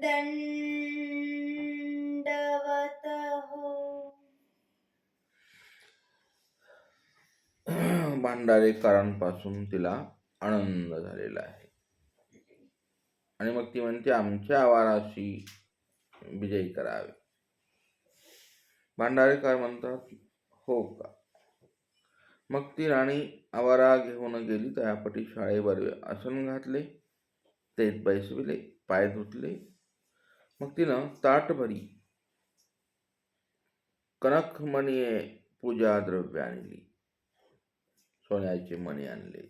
दंडवत हो. भांडारेकरांपासून तिला आनंद झालेला आहे. आणि मग ती म्हणते आमच्या आवाराशी विजयी करावे. भांडारेकर म्हणतात हो का. मग ती राणी आवारा घेऊन गेली. त्यापटी शाळेवर आसन घातले, तेच बैसविले, पाय धुतले. मग तिनं ताटभरी कनकमणीये पूजा द्रव्य आणली. सोन्याचे मणी आणले.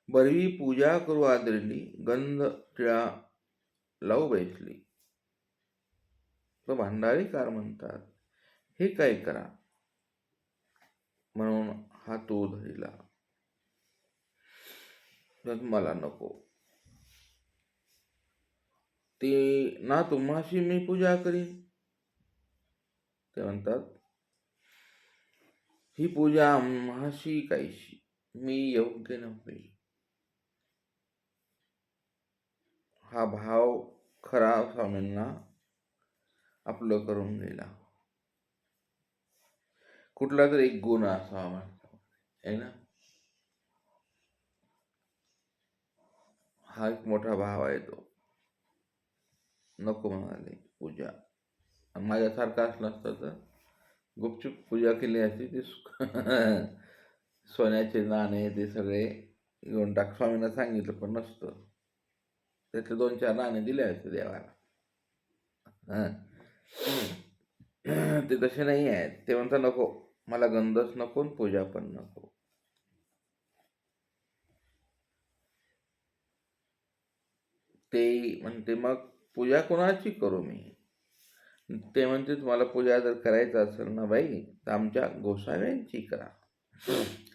बरवी पूजा करू आदरली, गंध टिळा लावू बैसली. तो भांडारीकार म्हणतात हे काय करा, म्हणून हा तो धरिला. मला नको. ते ना तुम्हाशी मी पूजा करीन. ते म्हणतात ही पूजा आम्हाशी कायशी, मी योग्य नव्हे. हा भाव खरा स्वामींना आपलं करून गेला. कुठला तरी एक गुण असावा आहे ना. हा एक मोठा भाव आहे तो. नको म्हणाले पूजा. माझ्यासारखा असला असता तर गुपचूप पूजा केली असती. ती सोन्याचे नाणे ते सगळे घेऊन टाक. स्वामींना सांगितलं पण नसतं. त्यातले 2-4 नाणे दिले असते देवाला. ते तसे नाही आहेत. ते म्हणतात नको, मला गंधच नको, पूजा पण नको. ते म्हणते मग पूजा कोणाची करू मी. ते म्हणते तुम्हाला पूजा जर करायचं असेल ना बाई, तर आमच्या गोसाव्यांची करा.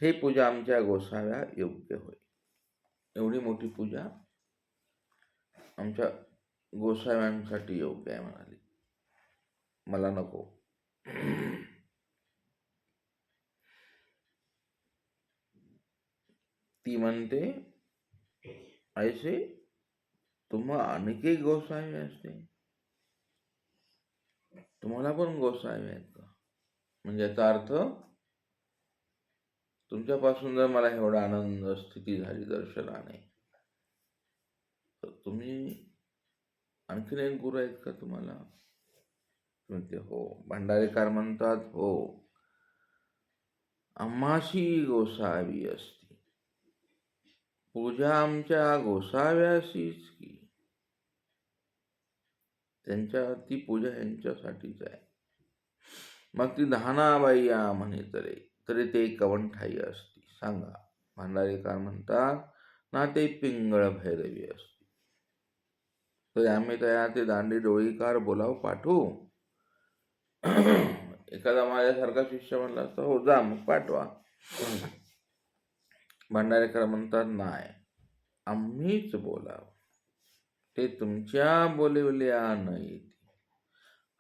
हे पूजा आमच्या गोसाव्या योग्य होय. एवढी मोठी पूजा आमच्या गोसाव्यांसाठी योग्य आहे म्हणाली. मला नको. ती म्हणते ऐसे तुम्हा आणखी गोसावे असते. तुम्हाला पण गोसावे आहेत का. म्हणजे याचा अर्थ तुमच्यापासून जर मला एवढा आनंद स्थिती झाली दर्शनाने, तर तुम्ही आणखीन एक गुरु आहेत का तुम्हाला. म्हणते हो. भांडारेकर म्हणतात हो, आम्हाशी गोसावी असती. पूजा आमच्या गोसाव्याशीच की. ती पूजा यांच्यासाठीच आहे. मग ती धानाबाई या म्हणे तरी ते कवंठाई असती. सांगा. भांडारेकर म्हणतात ना ते पिंगळ भैरवी असती. तर आम्ही त्या ते दांडी डोळीकार बोलाव पाठवू. एखादा माझ्यासारखा शिष्य म्हणला असता हो जा मग पाठवा. भांडारेकर म्हणतात नाही, आम्हीच बोलाव. ते तुमच्या बोलवल्या न येते.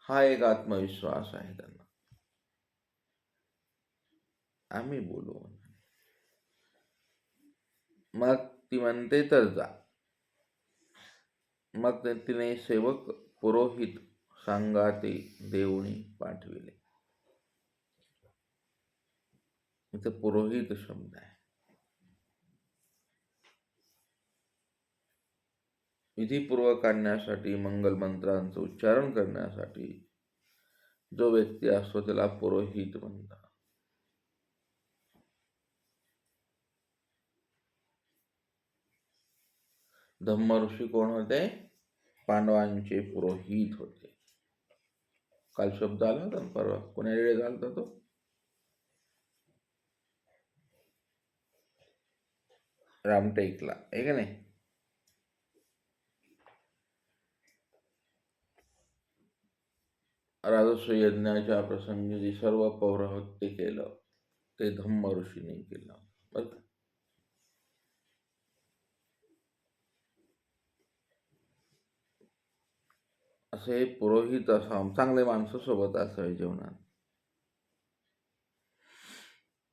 हा एक आत्मविश्वास आहे त्यांना. आम्ही बोलू. मग ती म्हणते तर जा. मग तिने सेवक पुरोहित सांगाते देवणी पाठविले. इथं पुरोहित शब्द आहे. विधीपूर्वक करण्यासाठी, मंगल मंत्रांचं उच्चारण करण्यासाठी जो व्यक्ती असतो त्याला पुरोहित म्हणतात. धम्म ऋषी कोण होते. पांडवांचे पुरोहित होते. काल शब्द आला होता परवा. कोण्या वेळे घालता तो. रामटेकला आहे का नाही. राजस्व यज्ञाच्या प्रसंगी जे सर्व पौरोहित्य केलं ते धम्म ऋषीने केलं. बरं का. असे पुरोहित असा चांगले माणसं सोबत असावे जेवणात.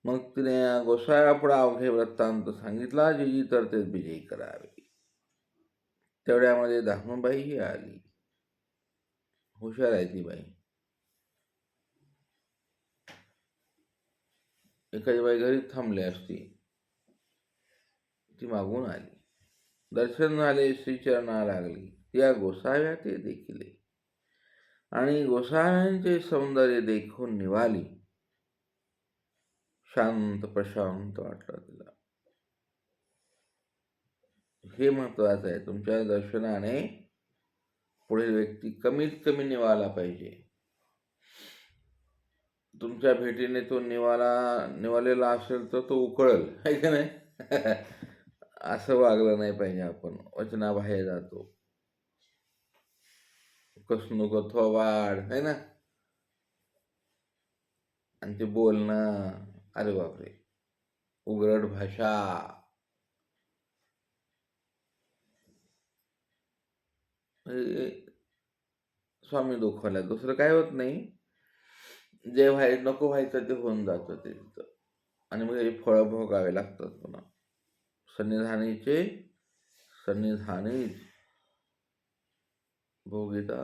मग तिने गोसाव्यापुढे अवघे वृत्तांत सांगितला. जी तर ते विजयी करावे. तेवढ्यामध्ये धामबाईही आली. हुशार आहे ती बाई. एखादी बाई घरीच थांबली असती, ती मागून आली. दर्शन झाले, श्रीचरणा लागली. या गोसाव्या ते देखिले, आणि गोसाव्यांचे सौंदर्य देखून निवाली. शांत प्रशांत वाटलं तिला. हे महत्वाचं आहे. तुमच्या दर्शनाने पुढील व्यक्ती कमीत कमी निवाला पाहिजे. तुमच्या भेटीने तो निवालेला असेल तर तो उकळल, आहे का नाही? असं वागलं नाही पाहिजे आपण. वचनाबाहेर जातो, कसणूक थोबाड, है ना? आणि ते बोलणं, अरे बापरे, उघड भाषा. स्वामी दुःखाला दुसरं काय होत नाही. जे नको व्हायचं ते होऊन जातं ते तिथं, आणि मग हे फळं भोगावे लागतात पुन्हा. सन्निधानीच भोगिता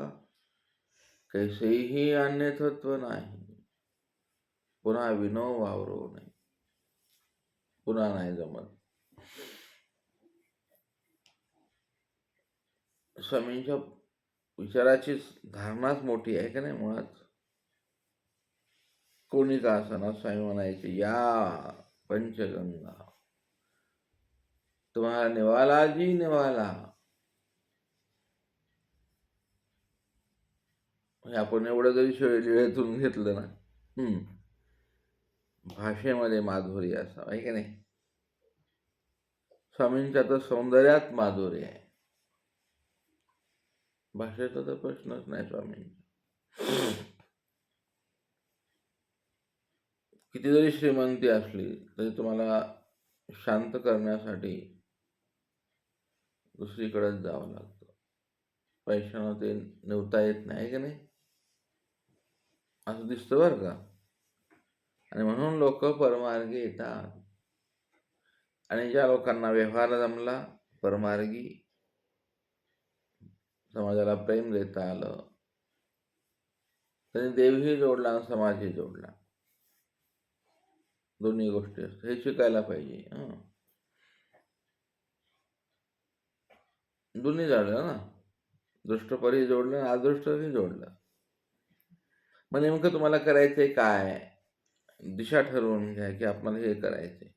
कैसेही अन्यथत्व नाही. पुन्हा विनो वावरो नाही, पुन्हा नाही जमत. स्वामींच्या विचाराची धारणाच मोठी आहे का नाही. मुळात कोणी का असना, स्वामी म्हणायचे, या पंचगंगा तुम्हाला निवाला जी निवाला. आपण एवढं जरी वेळेतून घेतलं ना, भाषेमध्ये माधुर्य असावं, आहे की नाही? स्वामींच्या तर सौंदर्यात माधुर्य आहे. भाषेचा तर प्रश्नच नाही स्वामींचा. किती जरी श्रीमंती असली तरी तुम्हाला शांत करण्यासाठी दुसरीकडेच जावं लागतं. पैशानं ते निवता येत नाही, का नाही? असं दिसतं बरं का. आणि म्हणून लोक परमार्गी येतात. आणि ज्या लोकांना व्यवहार जमला, परमार्गी समाजाला प्रेम देता आलं, त्यांनी देवही जोडला आणि समाजही जोडला. दोन्ही गोष्टी असतात. हे शिकायला पाहिजे. दोन्ही जोडलं ना, दृष्टपरी जोडलं, अदृष्टही जोडलं. मग नेमकं तुम्हाला करायचंय काय, दिशा ठरवून घ्या की आपल्याला हे करायचंय.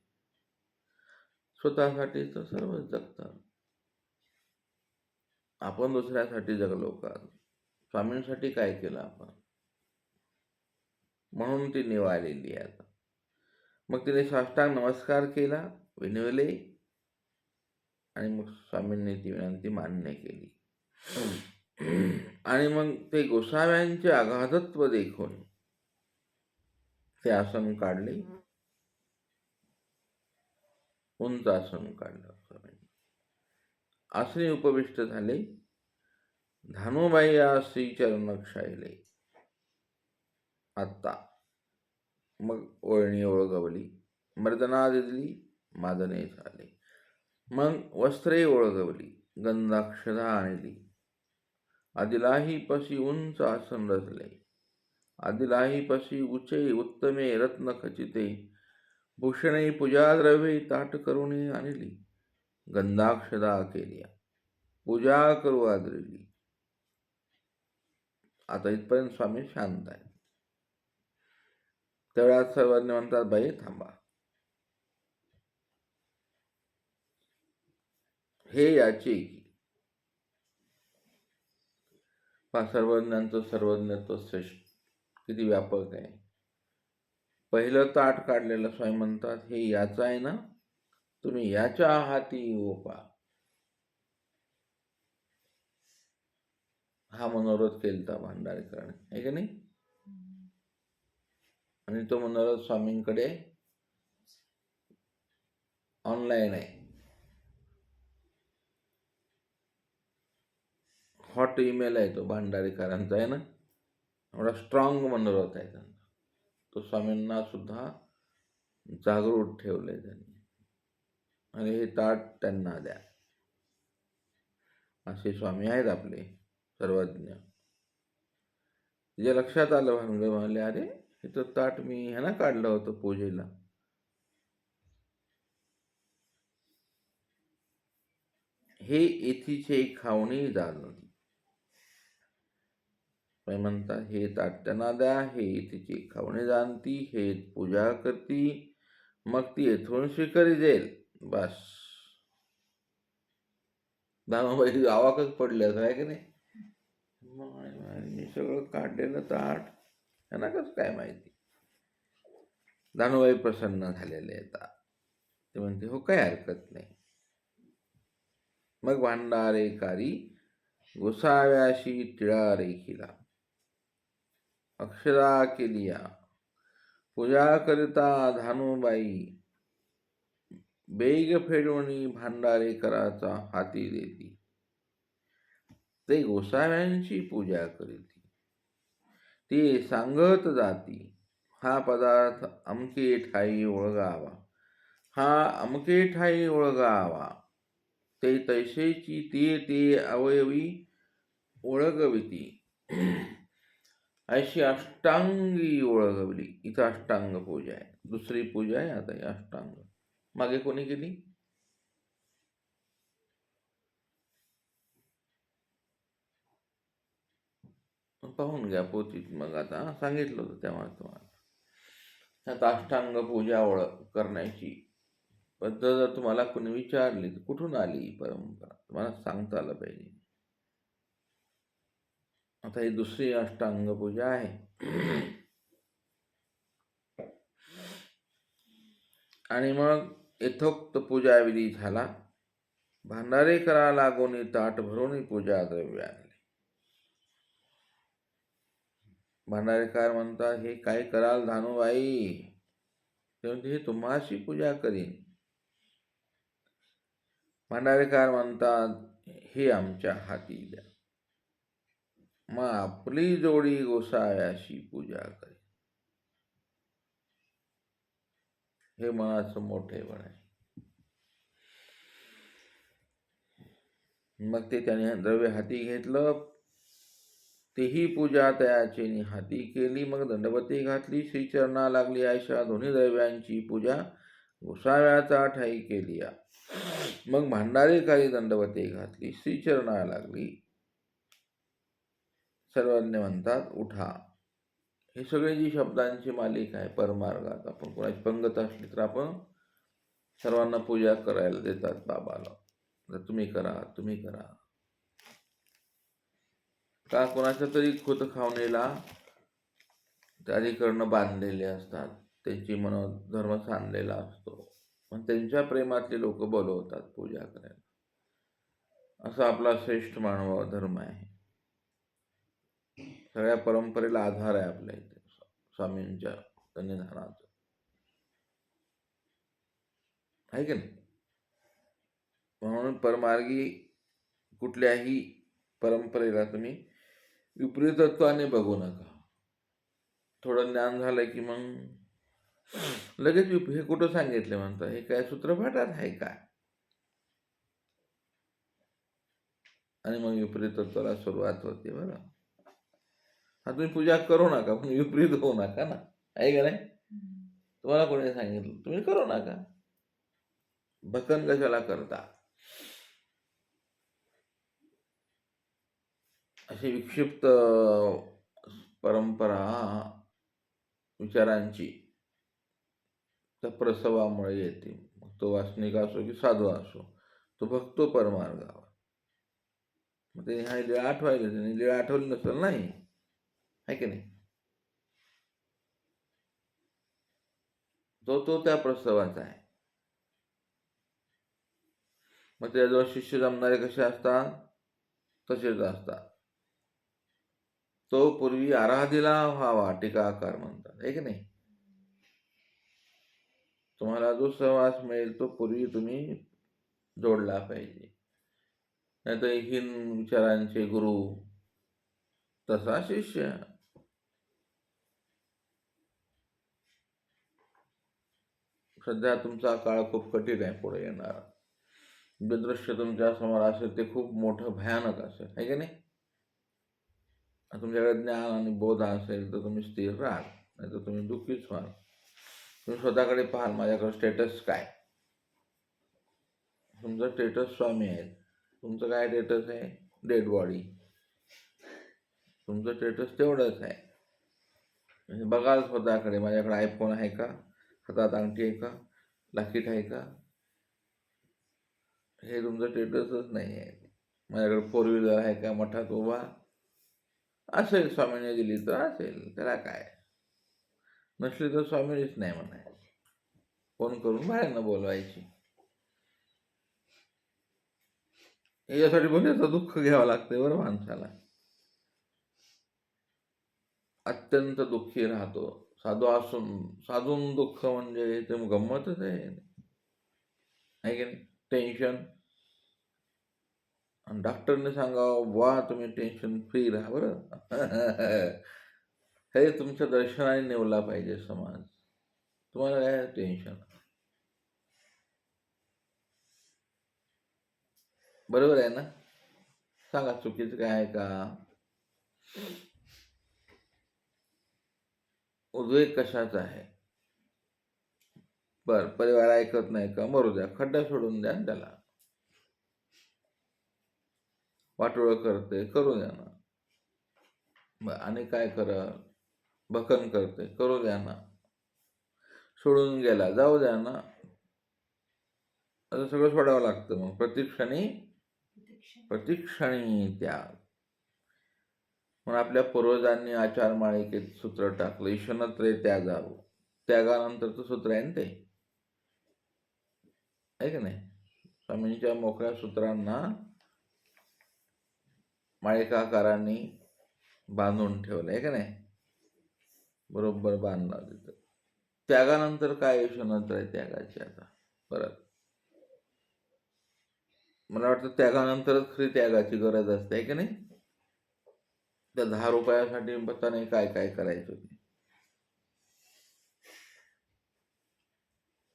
स्वतःसाठी तर सर्वच जगतात. आपण दुसऱ्यासाठी जगलो का? स्वामींसाठी काय केलं आपण? म्हणून ती निवालेली आता. मग तिने साष्टांग नमस्कार केला, विनवले, आणि मग स्वामींनी ती विनंती मान्य केली. आणि मग ते गोसाव्यांचे अगाधत्व देखून ते आसन काढले, उंच आसन काढलं. आसनी उपविष्ट झाले. धानुबाई या श्रीचरण क्षायले. आत्ता मग ओळणी ओळगवली, मर्दना दिली, मादने झाले. मग वस्त्रे ओळगवली, गंधाक्षदा आणली. आदिलाही पशी उंच आसन रचले. आदिलाही पशी उचे उत्तमे रत्न खचिते. भूषणे पूजाद्रव्ये ताट करुणे आणली. गंधाक्षदा केल्या, पूजा करू आदरिली. आता इथपर्यंत स्वामी शांत आहे. तेवढ्यात सर्वांनी म्हणतात, बाई थांबा, हे याचे की सर्वज्ञांचं सर्वज्ञत्व श्रेष्ठ किती व्यापक आहे. पहिलं ताट काढलेलं स्वामी म्हणतात, हे याचं आहे ना, तुम्ही याच्या हाती ओपा. हा मनोरथ केलता भांडारकरांनी, आहे का नाही? आणि तो मनोरथ स्वामींकडे ऑनलाईन आहे. हॉट ईमेल आहे तो भांडारीकरांचा, आहे ना. एवढा स्ट्रॉंग मनोरथ आहे त्यांचा. तो स्वामींना सुद्धा जागृत ठेवलंय त्यांनी. आणि हे ताट त्यांना द्या. असे स्वामी आहेत आपले सर्वज्ञ. तिच्या लक्षात आलं, भानगड म्हणाले, अरे हे तर ताट मी ह्यानं काढलं होतं पूजेला. हे येथीचे खावणी जाणती. म्हणता हे ताट त्यांना द्या, हे येथीचे खावणी जाणती, हे पूजा करती, मग ती येथून स्वीकारी जाईल. बस. दामाबाई आवाकच पडले आहे की नाही. मी सगळं काढलेलं ताट त्यांना कसं काय माहिती. दानुबाई प्रसन्न झालेले येतात. ते म्हणते हो काय हरकत नाही. मग भांडारेकारी गोसाव्याशी टिळा रेखिला, अक्षरा केलिया, पूजा करिता धानुबाई, बेग फेडवणी भांडारेकराचा हाती देती. ते गोसाव्यांची पूजा करीती. ते सांगत जाती, हा पदार्थ अमके ठाई ओळगावा, हा अमके ठाई ओळगावा. ते तैसेची ते अवयवी ओळगविती. अशी अष्टांगी ओळगवली. इथं अष्टांग पूजा आहे. दुसरी पूजा आहे आता ही अष्टांग. मागे कोणी केली? पाहून घ्या पोथीत. मग आता सांगितलं होतं तेव्हा तुम्हाला. आता अष्टांग पूजा करण्याची पद्धत जर तुम्हाला कोणी विचारली तर कुठून आली ही परंपरा, तुम्हाला सांगता आलं पाहिजे. आता ही दुसरी अष्टांग पूजा आहे. आणि मग यथोक्त पूजाविधी झाला. भांडारेकरा लागोनी ताट भरून पूजा द्रव्य आणले. भांडारेकर म्हणतात, हे काय कराल धानुबाई? हे तुम्हाशी पूजा करीन. भांडारेकर म्हणतात, हे आमच्या हाती द्या, मग आपली जोडी गोसाव्याशी पूजा करेन. हे मनाचं मोठेपण आहे. मग ते त्याने द्रव्य हाती घेतलं. तेही पूजा त्याची हाती केली. मग दंडवती घातली, श्रीचरणा लागली. अशा दोन्ही द्रव्यांची पूजा गोसाव्याचा ठाई केली. मग भांडारेकारी दंडवती घातली, श्रीचरणा लागली. सर्वज्ञ म्हणतात उठा. हे सगळे जी शब्दांची मालिका आहे परमार्गात. आपण कोणाची पंगत असली तर आपण सर्वांना पूजा करायला देतात बाबाला. तर तुम्ही करा, तुम्ही करा. का कोणाच्या तरी खोतखावणीला अधिकरण बांधलेले असतात, त्यांची मनोधर्म सांधलेला असतो, पण त्यांच्या प्रेमातले लोक बोलवतात पूजा करायला. असा आपला श्रेष्ठ मानव धर्म आहे. सगळ्या परंपरेला आधार आहे आपल्या इथे स्वामींच्या सन्निधानाचा, आहे की नाही. म्हणून परमार्गी कुठल्याही परंपरेला तुम्ही विपरीतत्वाने बघू नका. थोडं ज्ञान झालं की मग लगेच हे कुठं सांगितलं म्हणतात, हे काय सूत्रपाठात आहे काय, आणि मग विपरीतत्वाला सुरुवात होते. बरं, हा तुम्ही पूजा करू नका पण विपरीत होऊ नका ना, आहे का नाही. तुम्हाला कोणी सांगितलं तुम्ही करू नका, भकन कशाला करता. अशी विक्षिप्त परंपरा विचारांची त्या प्रसवामुळे येते. तो वासनिक असो की साधू असो, तो भक्तो परमार्गावर. मग ते हा लिळा आठवायला, त्याने लिळा आठवली नसेल नाही, आहे की नाही. तो त्या प्रसवाचा आहे. मग त्याजवळ शिष्य जमणारे कसे असतात, तसेच असतात. तो पूर्वी आराधीला व्हावा, टीकाकार म्हणतात, आहे की नाही. तुम्हाला जो सहवास मिळेल तो पूर्वी तुम्ही जोडला पाहिजे. नाही तर हीन विचारांचे गुरु तसा शिष्य. सध्या तुमचा काळ खूप कठीण आहे पुढे येणार. जे दृश्य तुमच्या समोर असेल ते खूप मोठं भयानक असेल, आहे की नाही? तुमच्याकडे ज्ञान आणि बोध असेल तर तुम्ही स्थिर राहाल, नाही तर तुम्ही दुःखीच व्हाल. तुम्ही स्वतःकडे पाहाल, माझ्याकडे स्टेटस काय. तुमचं स्टेटस स्वामी आहे. तुमचं काय स्टेटस आहे? Dead body. तुमचं स्टेटस तेवढंच आहे. म्हणजे बघाल स्वतःकडे, माझ्याकडे आयफोन आहे का, हातात अंगठी आहे का, लाकीट आहे का, हे तुमचं स्टेटसच नाही आहे. माझ्याकडे 4 व्हीलर आहे का, मठात उभा असेल, स्वामीने दिली तर असेल, त्याला काय. नसली तर स्वामीनीच नाही म्हणायचं, फोन करून बाहेरनं बोलवायची. याच्यासाठी बरेच दुःख घ्यावं लागतं बरं माणसाला. अत्यंत दुःखी राहतो साधू असून. साधून दुःख म्हणजे ते गंमतच आहे की नाही? टेन्शन. आणि डॉक्टरने सांगावं, वा तुम्ही टेन्शन फ्री राहा बरं. हे तुमच्या दर्शनाने नेवला पाहिजे समाज. तुम्हाला काय टेन्शन? बरोबर आहे ना? सांगा, चुकीचं काय आहे का? उद्वेग कशाचा आहे? बर, परिवार ऐकत नाही का? मरू द्या, खड्डा सोडून द्या त्याला. वाटोळं करते, करू द्या ना. आणि काय करा, भकन करते, करू द्या ना. सोडून गेला, जाऊ द्या ना. असं सगळं सोडावं लागतं मग. प्रतीक्षणी त्याग. म्हणून आपल्या पूर्वजांनी आचार माळिकेत सूत्र टाकलं, ईशनत्रे त्यागावं. त्यागानंतरचं सूत्र आहे ना ते, आहे की नाही? स्वामींच्या मोकळ्या सूत्रांना माळिकाकारांनी बांधून ठेवलं, आहे का नाही? बरोबर बांधला तिथं. त्यागानंतर काय ईशनत्र आहे त्यागाची आता परत. मला वाटतं त्यागानंतरच खरी त्यागाची गरज असते, आहे की नाही? त्या 10 रुपयासाठी पत्ता नाही काय काय करायचं ते.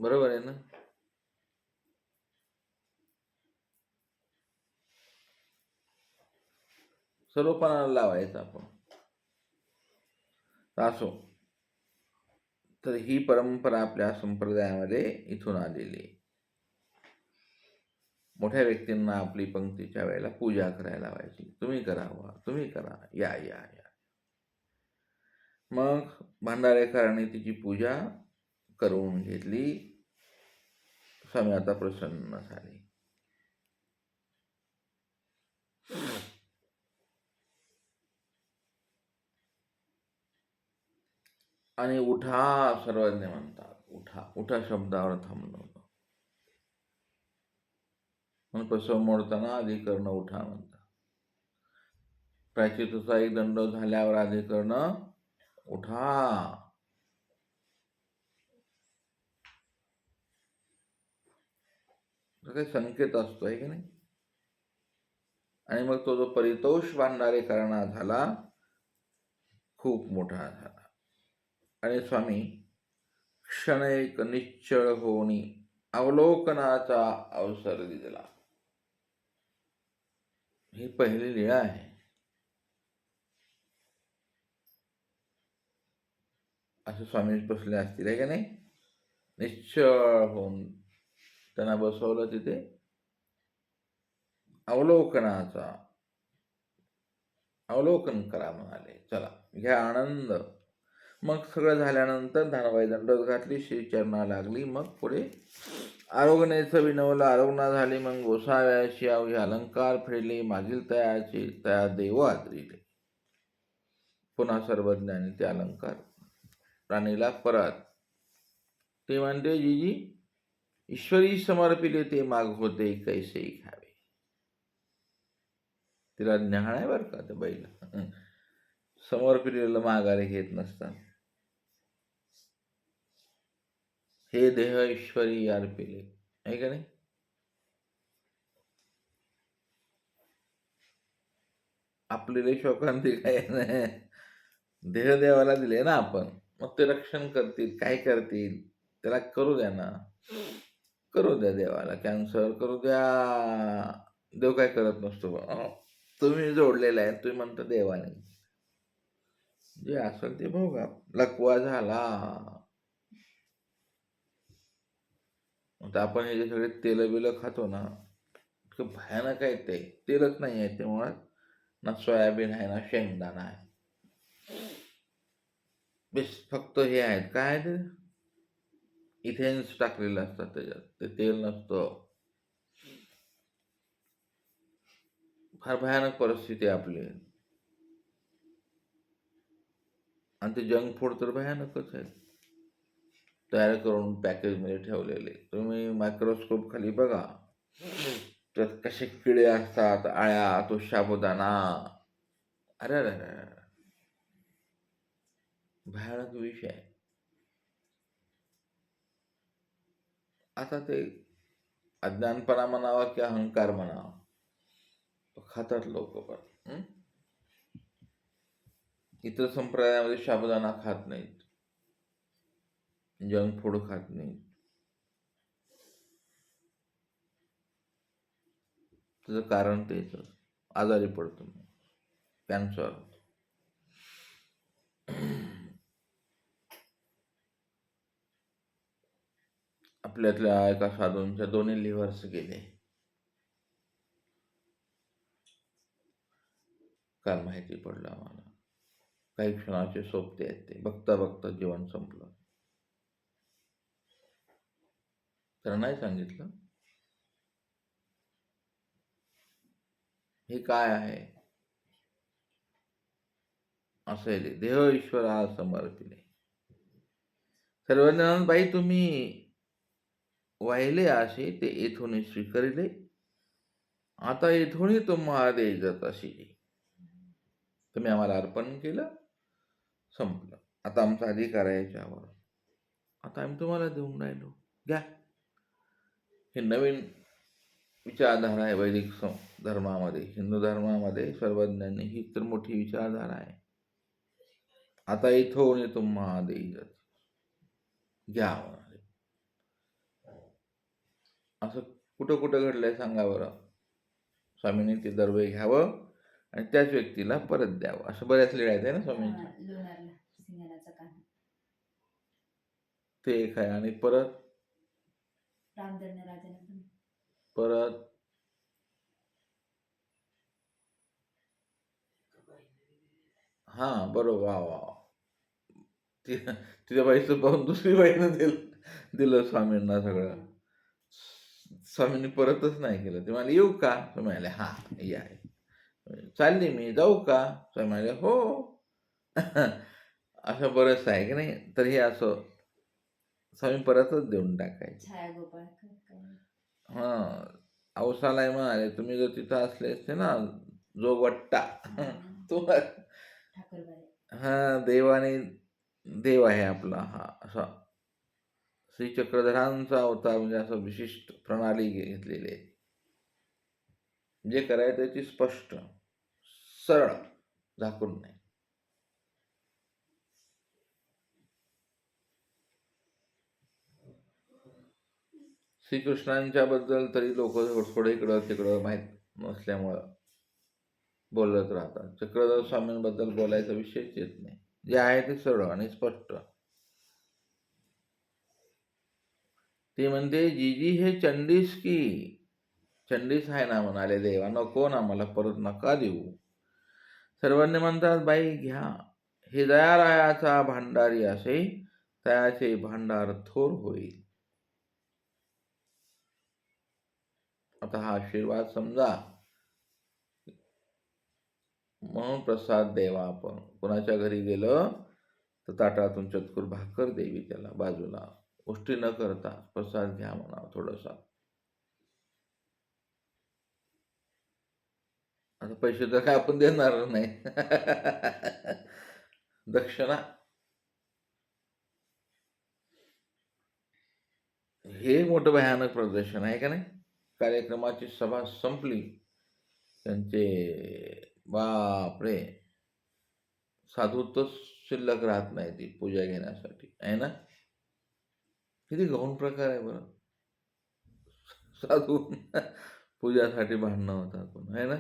बरोबर आहे ना? सर्वपणाला लावायचं आपण. असो, तर ही परंपरा आपल्या संप्रदायामध्ये इथून आलेली आहे. मोठ्या व्यक्तींना आपली पंक्तीच्या वेळेला पूजा करायला लावायची. तुम्ही करावं, तुम्ही करा, या या या. मग भांडारेकरांनी तिची पूजा करून घेतली. स्वामी आता प्रसन्न झाले. आणि उठा सर्वज्ञ म्हणतात. उठा, उठा शब्दावर थांबलो. म्हणून प्रसव मोडताना अधिकरण उठा म्हणतात. प्रायचित्ताचा एक दंड झाल्यावर अधिकरण उठा. काही संकेत असतो, आहे की नाही? आणि मग तो जो परितोष भांडारेकरांना झाला, खूप मोठा झाला. आणि स्वामी क्षणैक निश्चळ होणी अवलोकनाचा अवसर दिला. ही पहिली लीळा आहे. असे स्वामी बसले असतील, आहे का नाही? निश्चळ होऊन त्यांना बसवलं तिथे. अवलोकनाचा अवलोकन करा म्हणाले. चला, घ्या आनंद. मग सगळं झाल्यानंतर धानाबाई दंडोत घातली, श्रीचरणा लागली. मग पुढे आरोग्याचं विनवलं, आरोग्य झाली. मग गोसाव्याशी अवघे अलंकार फेडले, मागील तया देव आदरिले. पुन्हा सर्वज्ञानी ते अलंकार राणीला परत. ते म्हणते, जीजी ईश्वरी समर्पिले ते माग होते कैसेही घ्यावे. तिला ज्ञान आहे बरं का, ते बाईला. समर्पिलेलं माघारी घेत नसतात. हे देह ईश्वरी अर्पिले, आहे का नाही? आपलेले शोकांती काय नाही. देह देवाला दिले ना आपण, मग ते रक्षण करतील, काय करतील, त्याला करू द्या ना. करू द्या देवाला, कॅन्सर करू द्या. देव काय करत नसतो तुम्ही जोडलेला आहे, तुम्ही म्हणता देवाने. जे असेल ते बघा, लकवा झाला. आता आपण हे जे सगळे तेल बिल खातो ना, इतकं भयानक आहे ते. तेलच नाही आहे ते मुळात, ना सोयाबीन आहे ना शेंगदाणा आहे. बेस फक्त हे आहेत, काय ते इथेन्स टाकलेलं असतात त्याच्यात, ते तेल नसतं. फार भयानक परिस्थिती आहे आपली. आणि ते जंक फूड तर भयानकच आहे, तयार करून पॅकेजमध्ये ठेवलेले. तुम्ही मायक्रोस्कोप खाली बघा, त्यात कसे किडे असतात, आळ्या, तो साबुदाणा. अरे अरे अरे अरे. भयानक विषय आहे. आता ते अज्ञानपणा म्हणावा की अहंकार म्हणावा, खातात लोक. पण इतर संप्रदायामध्ये साबुदाणा खात नाहीत, जंक फूड खात नाहीत. त्याचं कारण तेच, आजारी पडतो कॅन्सर. आपल्यातल्या एका साधूंच्या दोन्ही लिव्हर्स गेले, काल माहिती पडलं आम्हाला. काही क्षणाचे सोबते आहेत ते, बघता बघता जीवन संपलं. तर नाही सांगितलं हे काय आहे. असे देह ईश्वरा समर्पिले. सर्वज्ञान बाई तुम्ही वाहिले असे ते येथून स्वीकारिले, आता येथून तुम्हा देत अशी. तुम्ही आम्हाला अर्पण केलं, संपलं. आता आमचा अधिकार आहे याच्यावर, आता आम्ही तुम्हाला देऊन राहिलो, घ्या. हे नवीन विचारधारा आहे वैदिक धर्मामध्ये. हिंदू धर्मामध्ये सर्वज्ञानी ही तर मोठी विचारधारा आहे. आता इथून तुम्हा देईल, घ्या. असं कुठं कुठं घडलंय सांगा बरं. स्वामींनी ते दर्वे घ्यावं आणि त्याच व्यक्तीला परत द्यावं, असं बऱ्याच वेळा आहे ना स्वामींचं. ते एक आहे. आणि परत परत हा बरोबर. वा वा. तिच्या बाईचं पाहून दुसरी बाईनं दिलं स्वामींना सगळं. स्वामींनी परतच नाही केलं. ते म्हणाले येऊ का, स्वामी म्हणाले हा या, चालली मी, जाऊ का, स्वामी म्हणाले हो. असं बरंच आहे की नाही. तर हे असं स्वामी परतच देऊन टाकायचे. हा औसाला म्हणाले तुम्ही जर तिथं असले असते ना, जो वट्टा तुम्हाला, हा देवाने, देव आहे आपला हा, असा श्री चक्रधरांचा अवतार. म्हणजे असं विशिष्ट प्रणाली घेतलेली आहे. जे करायचं त्याची स्पष्ट, सरळ, झाकून नाही. श्रीकृष्णांच्या बद्दल तरी लोक थोडं इकडं तिकडं माहीत नसल्यामुळं बोलत राहतात. चक्रधर स्वामींबद्दल बोलायचा विषयच येत नाही. जे आहे ते सरळ आणि स्पष्ट. ते म्हणते जीजी हे चंडीस की, चंडीस आहे ना म्हणाले देवा, नको ना मला परत नका देऊ. सर्वांनी म्हणतात बाई घ्या, हे दयारायाचा भांडारी असे, तयाचे भांडार थोर होईल. आता हा आशीर्वाद समजा, म्हणून प्रसाद देवा. आपण कोणाच्या घरी गेलं तर ताटातून चतकुर भाकर द्यावी त्याला बाजूला, गोष्टी न करता प्रसाद घ्या म्हणा थोडासा. आता पैसे तर काय आपण देणार नाही. दक्षिणा हे मोठं भयानक प्रदर्शन आहे का नाही. कार्यक्रमाची सभा संपली, त्यांचे बापरे साधूत्वच शिल्लक राहत नाही ती पूजा घेण्यासाठी, आहे ना. किती गौण प्रकार आहे बरं. साधू पूजासाठी भांडणं होतात पण, आहे ना.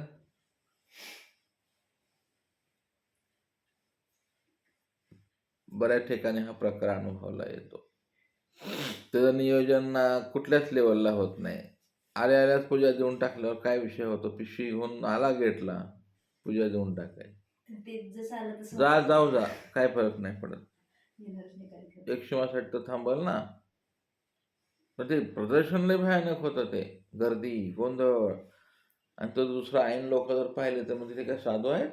बऱ्याच ठिकाणी हा प्रकार अनुभवला येतो. त्याचं नियोजन कुठल्याच लेवलला होत नाही. आल्या आल्याच पूजा देऊन टाकल्यावर काय विषय होतो, पिशवी घेऊन आला गेटला, पूजा देऊन टाकायची. जा जाऊ जा, काय फरक नाही पडत. एक क्षणासाठी तर थांबल ना. पण ते प्रदर्शन लय भयानक होतं, ते गर्दी, गोंधळ. आणि तो दुसरा ऐन लोक जर पाहिले तर म्हणजे ते काय साधू आहेत.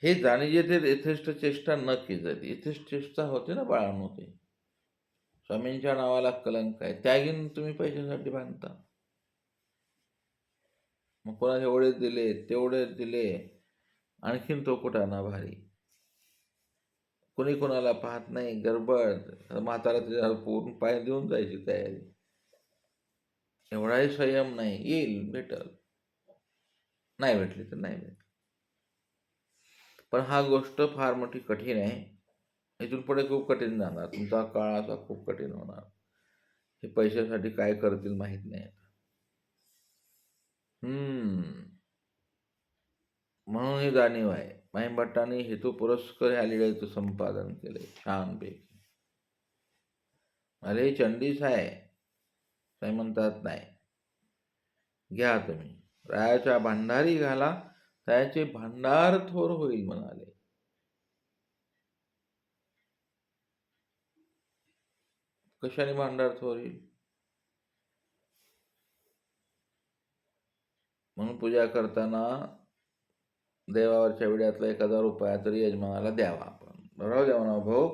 हे जाणीजे ते यथेष्ट चेष्टा न केली. यथेष्ट चेष्टा होते ना बाळांनो, ते स्वामींच्या नावाला कलंक आहे. त्यागीन तुम्ही पैशासाठी बांधता. मग कोणाला एवढे दिले, तेवढे दिले, आणखीन तो कुटाणा भारी. कोणी कोणाला पाहत नाही, गडबड. म्हातारा त्याच्यावर पूर्ण पाय देऊन जायची तयारी. एवढाही संयम नाही. येईल, भेटल, नाही भेटली तर नाही भेटली. पण हा गोष्ट फार मोठी कठीण आहे. इथून पुढे खूप कठीण जाणार. तुमचा काळ असा खूप कठीण होणार. हे पैशासाठी काय करतील माहीत नाही. म्हणून ही जाणीव आहे. माई भट्टांनी हेतू पुरस्कर ह्या लिळेचं संपादन केलंय छानपैकी. अरे चंडीच आहे, काही म्हणतात नाही. घ्या तुम्ही. रायाच्या भांडारी घाला, त्याचे भांडार थोर होईल म्हणाले. कशाने भांडार थोर होईल? म्हणून पूजा करताना देवावरच्या विड्यातला 1000 रुपया तरी यजमानाला द्यावा आपण. बरोबर द्यावा ना भाऊ,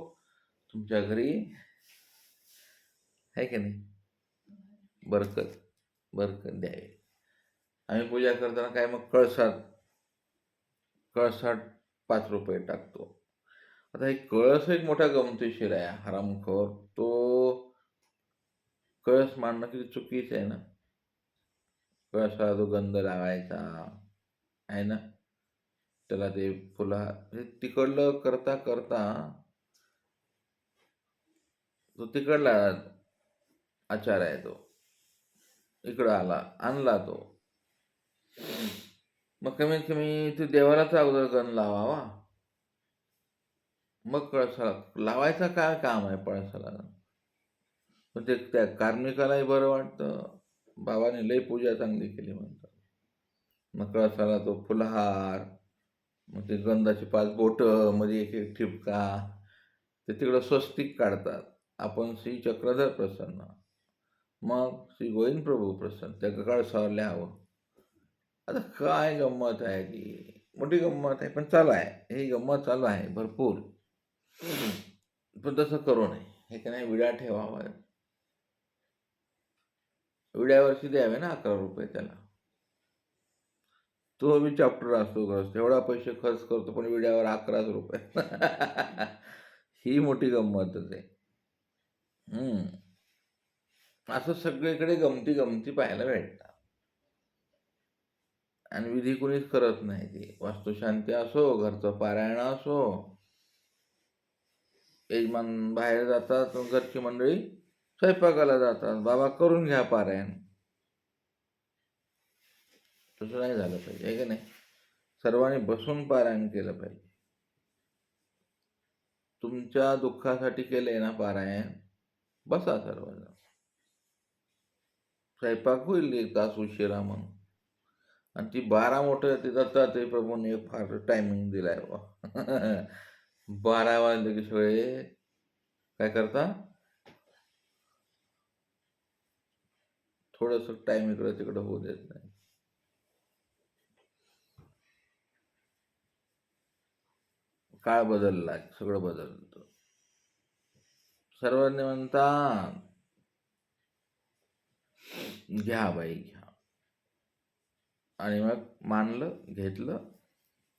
तुमच्या घरी आहे की नाही, बरकत बरकत द्यावी. आम्ही पूजा करताना काय मग कळसात 5 रुपये टाकतो. आता हे कळस एक मोठा गमतीशीर आहे. हरामखोर तो कळस मांडणं किती चुकीचं आहे ना. कळसाला तो गंध लावायचा आहे ना, त्याला ते फुला तिकडलं करता करता तो तिकडला आचार आहे, तो इकडं आला, आणला तो. मग कमीत कमी ते देवालाच अगोदर गंध लावावा, मग कळसाला लावायचं. काय काम आहे पळसाला? पण ते त्या कार्मिकालाही बरं वाटतं, बाबाने लय पूजा चांगली केली म्हणतात. मग कळसाला तो फुलहार, मग ते गंधाची 5 बोटं, मध्ये एक एक ठिपका, ते तिकडं स्वस्तिक काढतात. आपण श्री चक्रधर प्रसन्न, मग श्री गोविंद प्रभू प्रसन्न, त्या कळसावर लिहावं. आता काय गंमत आहे, ती मोठी गंमत आहे. पण चालू आहे, ही गंमत चालू आहे भरपूर. पण तसं करू नये. हे का नाही, विडा ठेवावा. विड्यावरती द्यावे ना 11 रुपये त्याला. तो बी चॅप्टर असतो ग्रस्त, एवढा पैसे खर्च करतो पण विड्यावर 11 रुपये. ही मोठी गंमतच आहे. असं सगळीकडे गमती गमती पाहायला भेटतात. आणि विधी कुणीच करत नाही. ती वास्तुशांती असो, घरचं पारायण असो, यजमान बाहेर जातात, घरची मंडळी स्वयंपाकाला जातात, बाबा करून घ्या पारायण. तसं नाही झालं पाहिजे, आहे की नाही. सर्वांनी बसून पारायण केलं पाहिजे. तुमच्या दुःखासाठी केलंय ना पारायण, बसा सर्वजण. स्वयंपाक होईल 1 तास उशिरा म्हणून. आणि ती 12 मोठं ते दत्तात्रय प्रभूने फार टायमिंग दिलाय बा. 12 वाजले की सगळे काय करता, थोडस टाइम इकडं तिकडं होऊ देत नाही. काळ बदलला, सगळं बदलतं. सर्वांनी म्हणतात घ्या बाई घ्या. आणि मग मानलं, घेतलं.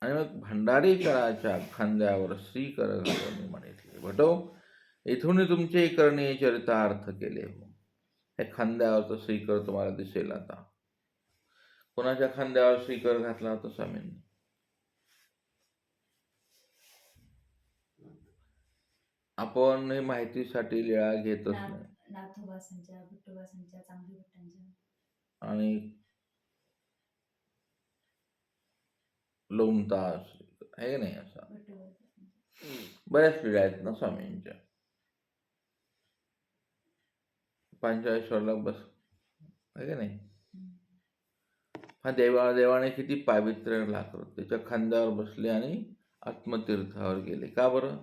आणि मग भंडारी कराच्या खांद्यावर श्री कर घालून म्हटले, भटो इथून तुमचे करणे चरितार्थ केले हो. हे खांद्यावरचं श्रीकर तुम्हाला दिसेल आता. कोणाच्या खांद्यावर श्रीकर घातला होता स्वामींनी? आपण हे माहितीसाठी लिळा घेतच नाही. नाथोबासांच्या, विठोबासांच्या, चांगली भट्टांच्या आणि लोमतास आहे की नाही, असा बऱ्याच पिढ्या आहेत ना स्वामींच्या. पंचाळेश्वरला बस आहे की नाही, हा देवाने किती पावित्र्य लागलं. त्याच्या खांद्यावर बसले आणि आत्मतीर्थावर गेले. का बरं?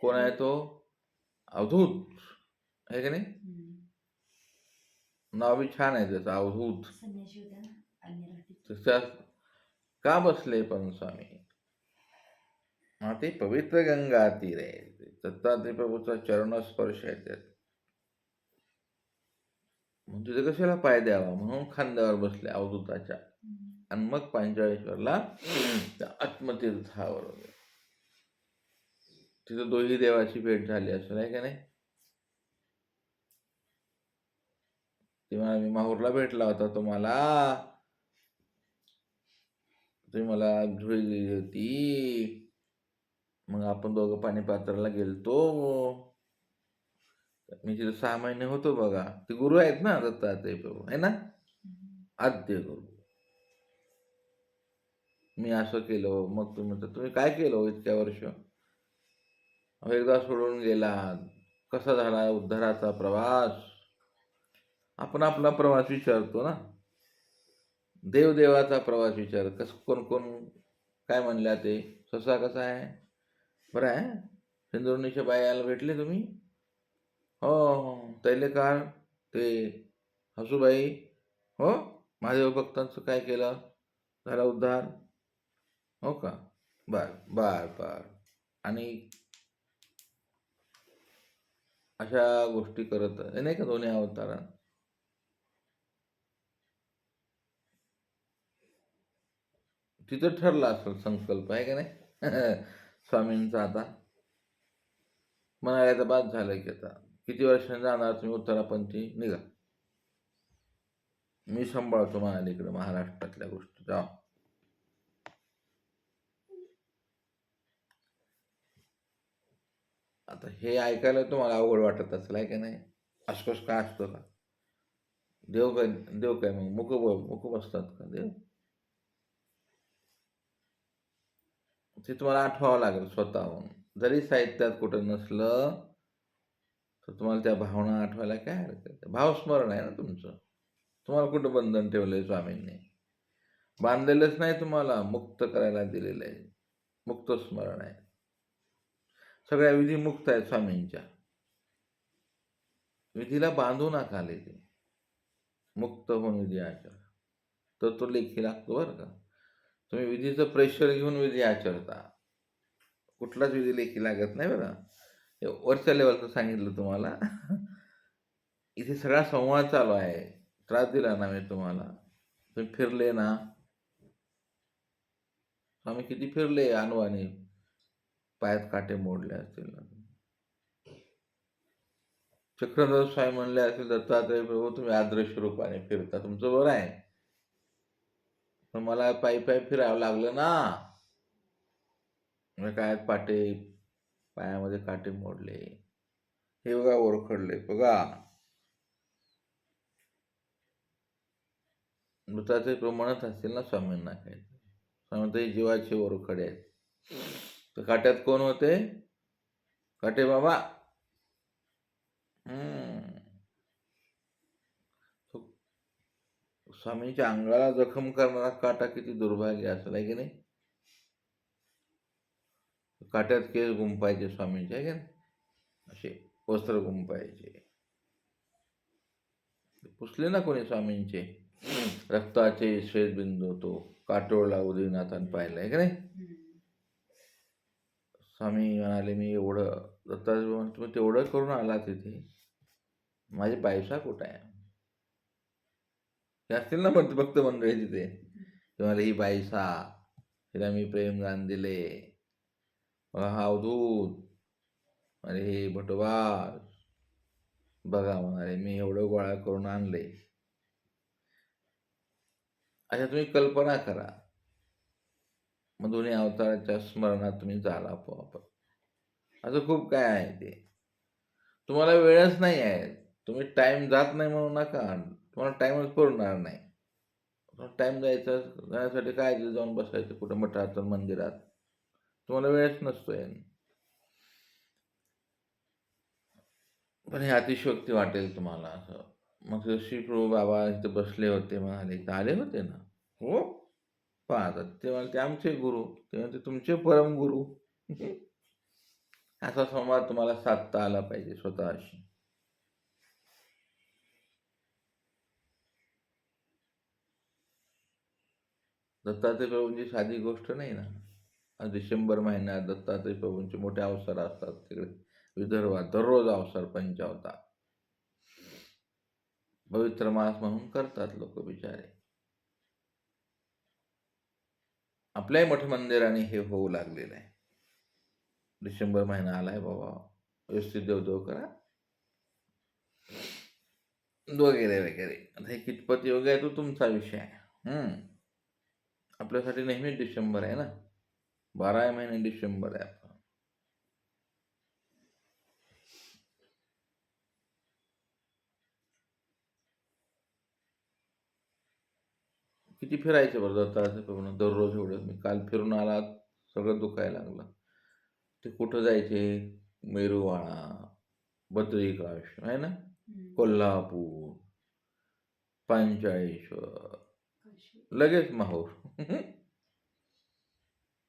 कोण आहे तो? अवधूत आहे की नाही. नाव बी छान आहे त्याचं, अवधूत. त्याच्यात का बसले पण स्वामी? हा, ते पवित्र गंगा तीर आहे. दत्तात्रय प्रभूचा चरणस्पर्श आहे त्यात. म्हणजे ते कशाला पाय द्यावा म्हणून खांद्यावर बसले अवधूताच्या. आणि मग पंचाळेश्वरला आत्मतीर्थावर तिथं दोही देवाची भेट झाली असेल आहे का नाही. तेव्हा मी माहूरला भेटला होता तुम्हाला, तुम्ही मला धुळी दिली होती. मग आपण दोघं पाणीपात्राला गेलतो. मी तिथे 6 महिने होतो बघा. ते गुरु आहेत ना दत्तात्रय प्रभू आहे ना, आद्य गुरु. मी असं केलं. मग तुम्ही काय केलं इतक्या वर्ष? एकदा सोडून गेला. कसा झाला उद्धाराचा प्रवास? आपण आपला प्रवास विचारतो ना, देवदेवाचा प्रवास विचार. कोण काय म्हणल्या ते ससा कसा आहे? बरं आहे. सिंदुर्णीच्या बायाला भेटले तुम्ही? हो हो. तैलेकार ते हसूबाई, हो महादेव भक्तांचं काय केलं? झाला उद्धार? हो का? बर बर बर. आणि अशा गोष्टी करत नाही का दोन्ही अवतारात. तिथं ठरला असेल संकल्प आहे का नाही स्वामींचा. आता म्हणाले तर बाद झालं की आता किती वर्षांनी जाणार तुम्ही उत्तरापंथी, निघा, मी सांभाळतो म्हणाले इकडे महाराष्ट्रातल्या गोष्टी. जा. आता हे ऐकायला तुम्हाला अवघड वाटत असेल आहे का नाही. असं काय असतं का? देव काय मग मुक बसतात का देव? ते तुम्हाला आठवावं लागेल स्वतःहून. जरी साहित्यात कुठं नसलं तर तुम्हाला त्या भावना आठवायला काय हरकत आहे. भावस्मरण आहे ना तुमचं. तुम्हाला कुठं बंधन ठेवलंय स्वामींनी? बांधलेलंच नाही, तुम्हाला मुक्त करायला दिलेलं आहे. मुक्त स्मरण आहे. सगळ्या विधी मुक्त आहेत स्वामींच्या. विधीला बांधू नका ते. मुक्त होऊन विधी आचरा. तर तो लेखी लागतो बरं का. तुम्ही विधीचं प्रेशर घेऊन विधी आचरता, कुठलाच विधी लेखी लागत नाही बरं. वरच्या लेवलचं सांगितलं तुम्हाला. इथे सगळा संवाद चालू आहे. त्रास दिला ना मी तुम्हाला? तुम्ही फिरले ना स्वामी, किती फिरले अनवाणी, पायात काटे मोडले असतील ना. चक्रधर स्वामी म्हणले असतील दत्तात्रय प्रभू तुम्ही आदर्श रूपाने फिरता, तुमचं बरं आहे, पण मला पायी फिरावं लागलं ना. काय पाटे, पायामध्ये काटे मोडले, हे बघा ओरखडले बघा. मृताचे प्रभू म्हणत असतील ना स्वामींना काय, स्वामी जीवाचे ओरखडे आहेत. तर काट्यात कोण होते? काटे बाबा. स्वामींच्या अंगाला जखम करणारा काटा किती दुर्भाग्य असेल आहे की नाही. काट्यात केस गुंपायचे स्वामींचे आहे की नाही, असे वस्त्र गुंपायचे. पुसले ना कोणी स्वामींचे रक्ताचे श्वेतबिंदू, तो काटोळला उदयनाथान पाहिलं आहे की नाही. स्वामी म्हणाले मी एवढं, दत्तात्रय तुम्ही तेवढं करून आला तिथे, माझी पैसा कुठं आहे? हे असतील ना भक्त मंडळी तिथे, तुम्हाला ही बाईसा, तिला मी प्रेमदान दिले, हा अवधूत, अरे हे भटोबास बघा म्हणाले मी एवढं गोळा करून आणले. अशा तुम्ही कल्पना करा. मग दोन्ही अवताराच्या स्मरणात तुम्ही जाल आपोआप. असं खूप काय आहे ते. तुम्हाला वेळच नाही आहे. तुम्ही टाइम जात नाही म्हणू नका. तुम्हाला टाइमच पुरणार नाही. टाइम जाण्यासाठी काय तिथे जाऊन बसायचं कुठं मठात मंदिरात. तुम्हाला वेळच नसतोय. पण हे अतिशयोक्ती वाटेल तुम्हाला असं. मग श्री प्रभू बाबा इथे बसले होते म्हणाले, "इथं आले होते ना?" "हो." पाहतात ते म्हणते, "ते आमचे गुरु." ते म्हणते, "तुमचे परम गुरु." असा संवाद तुम्हाला साधता आला पाहिजे स्वतःशी. दत्तात्रय प्रभूंची साधी गोष्ट नाही ना. आज डिसेंबर महिन्यात दत्तात्रय प्रभूंचे मोठे अवसर असतात तिकडे विदर्भात. दररोज अवसर पंचावता. पवित्र मास म्हणून करतात लोक बिचारे. आपल्याही मठ मंदिराने हे होऊ लागलेलं आहे. डिसेंबर महिना आलाय बाबा, व्यवस्थित देवदेव करा वगैरे वगैरे. आता हे कितपत योग्य आहे तो तुमचा विषय आहे. आपल्यासाठी नेहमीच डिसेंबर आहे ना. 12 महिने डिसेंबर आहे. किती फिरायचे बरं दत्तात्रय प्रभूंना दररोज एवढं. मी काल फिरून आला, सगळं दुखायला लागलं. ते कुठं जायचे? मेरुवाळा, बद्रिकाश्रम आहे ना, कोल्हापूर, पंचाळेश्वर, लगेच माहूर.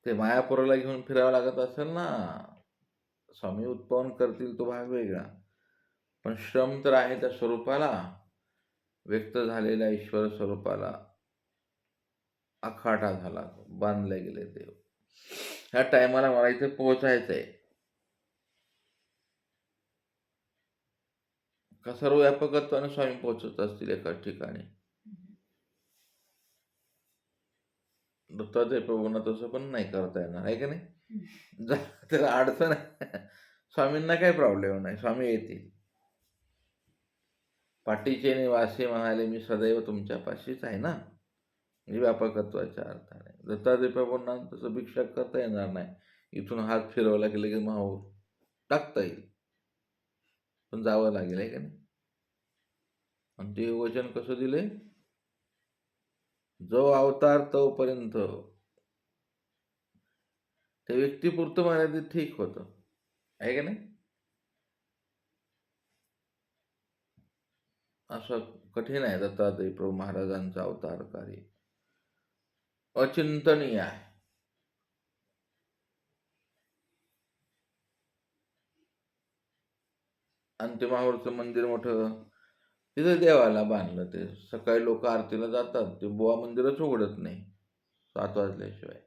ते मायापुराला घेऊन फिरावं लागत असेल ना. स्वामी उत्पन्न करतील तो भाग वेगळा, पण श्रम तर आहे त्या स्वरूपाला, व्यक्त झालेल्या ईश्वर स्वरूपाला. आखाडा झाला, बांधले गेले देव. ह्या टायमाला मला इथे पोहोचायचंय. का सर्व व्यापकत्वाने स्वामी पोहोचत असतील एकाच ठिकाणी. दत्तात्रय प्रभूंना तसं पण नाही करता येणार आहे की नाही. त्याला अडचण आहे. स्वामींना काही प्रॉब्लेम नाही, स्वामी येतील. पाठीचे निवासी म्हणाले, "मी सदैव तुमच्या पाशीच आहे ना." म्हणजे व्यापकत्वाच्या अर्थाने. दत्तात्रय प्रभूंना तसं भिक्षा करता येणार नाही. इथून हात फिरवला की लगेच माहूर टाकता येईल, पण जावं लागेल आहे का नाही. आणि ते वचन कसं दिले? जो अवतार तोपर्यंत ते व्यक्तीपुरतं मर्यादित ठीक होतं आहे का नाही. असं कठीण आहे दत्तात्रय प्रभू महाराजांचा अवतार कार्य. अचिंतनीय आहे. आणि ते माहूरचं मंदिर मोठं, तिथं देवाला बांधलं. ते सकाळी लोक आरतीला जातात, ते बुवा मंदिरच उघडत नाही 7 वाजल्याशिवाय.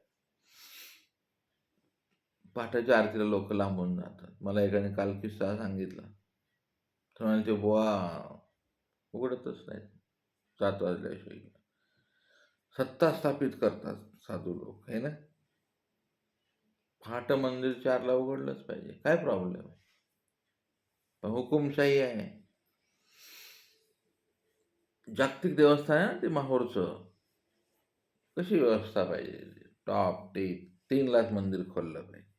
पहाटेच्या आरतीला लोक लांबून जातात. मला एकाने काल किस्सा सांगितला. म्हणाले ते बुवा उघडतच नाहीत 7 वाजल्याशिवाय. सत्ता स्थापित करतात साधू लोक आहे ना. पहाट मंदिर 4ला उघडलंच पाहिजे, काय प्रॉब्लेम आहे. पण हुकुमशाही आहे. जागतिक देवस्थान आहे ना ते माहूरचं. कशी व्यवस्था पाहिजे. टॉप टीप 3लाच मंदिर खोललं पाहिजे.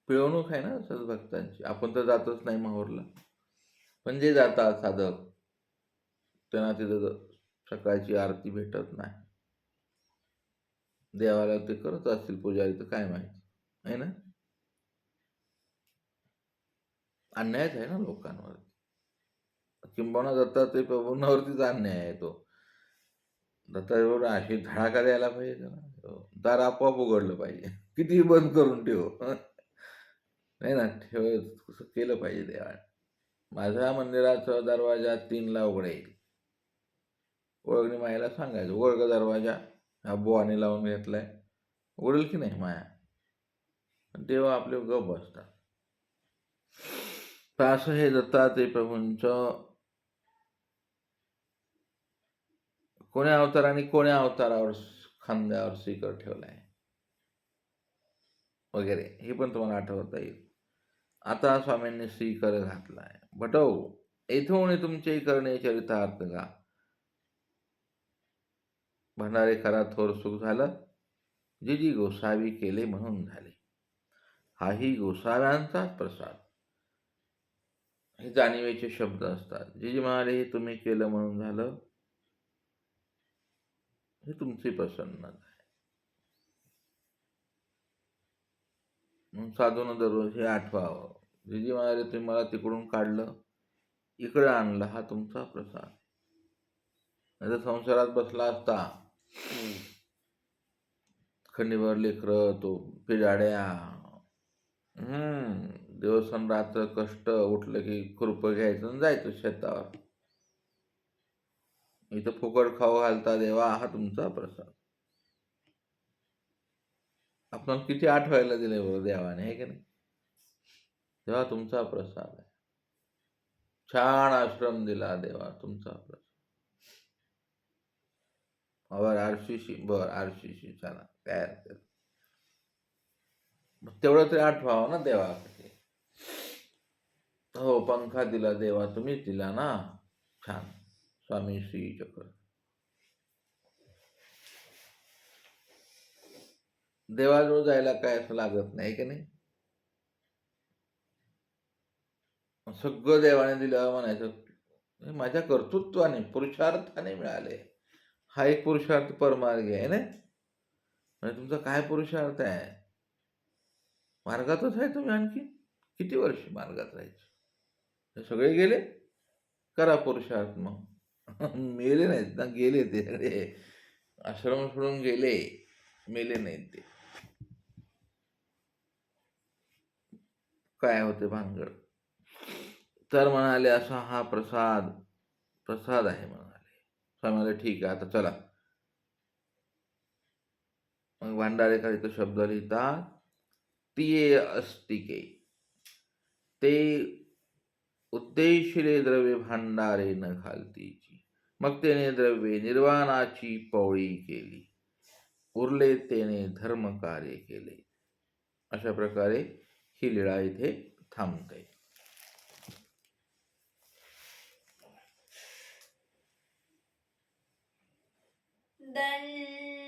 पिळवणूक आहे ना सद्भक्तांची. आपण तर जातच नाही माहूरला, पण जे जातात साधक त्यांना तिथं सकाळची आरती भेटत नाही. देवाला ते करत असतील पुजारी, तर काय माहिती आहे ना. अन्यायच आहे ना लोकांवर. किंबहुना दत्तात्रय प्रभूंवरतीच अन्याय आहे तो. दत्तात्रय अशी धडाका द्यायला पाहिजे त्याला. दार आपोआप उघडलं पाहिजे. कितीही बंद करून ठेव, नाही ना, कसं केलं पाहिजे देवाने. माझ्या मंदिराचा दरवाजा 3ला उघडेल. ओळखणी मायाला सांगायचं, उघड दरवाजा, हा बुवाने लावून घेतलाय, उघडेल की नाही माया. तेव्हा आपले गप बसतात. तर असं हे दत्तात्रय प्रभूंचं कोण्या अवताराने कोण्या अवतारावर खांद्यावर शिकर ठेवलाय वगैरे, हे पण तुम्हाला आठवता येईल. आता स्वामींनी श्रीकर घातलाय. भटव येथून तुमचे करणे चरितार्थ गा. भंडारे खरा थोर सुख झालं, जी जी गोसावी केले म्हणून झाले. हाही गोसाव्यांचाच प्रसाद. हे जाणीवेचे शब्द असतात. जे म्हणाले हे तुम्ही केलं म्हणून झालं, हे तुमची प्रसन्नता आहे. म्हणून साधून दररोज हे आठवावं. जे म्हणाले तुम्ही मला तिकडून काढलं, इकडे आणलं, हा तुमचा प्रसाद. नाही संसारात बसला असता, खंडीभर लेकरं, तो पिजाड्या, दिवस अन रात्र कष्ट, उठलं की खुरपं घ्यायचं आणि जायचं शेतावर. इथं फुकट खाऊ घालता देवा, हा तुमचा प्रसाद. आपण किती आठवायला दिले बरं देवाने, हे की नाही? तेव्हा तुमचा प्रसाद आहे. छान आश्रम दिला देवा, तुमचा प्रसाद. आरशीशी चला तयार कर. तेवढं तरी आठवावं ना देवासाठी. हो, पंखा दिला देवा, तुम्हीच दिला ना. छान. स्वामी श्री चक्र. देवाजवळ जायला काय असं लागत नाही की नाही? सगळं देवाने दिलं म्हणायचं, माझ्या कर्तृत्वाने, पुरुषार्थाने मिळाले. हा एक पुरुषार्थ परमार्गी आहे ना. म्हणजे तुमचा काय पुरुषार्थ आहे? मार्गातच आहे तुम्ही. आणखी किती वर्ष मार्गात राहायचे? हे सगळे गेले, करा पुरुषार्थ मग. मेले नाहीत ना, गेले ते सगळे. आश्रम सोडून गेले, मेले नाहीत ते. काय होते भानगड? तर म्हणाले असा हा प्रसाद आहे म्हणाले. स्वामी म्हणाले ठीक आहे, आता चला. मग भांडारेकर इथं शब्द लिहितात, तिये अस्तिके ते उद्देशिले द्रव्य भांडारे न घालतीची. मग त्याने द्रव्ये निर्वाणाची पवळी केली, उरले त्याने धर्म कार्य केले. अशा प्रकारे ही लीळा इथे थांबते. दंड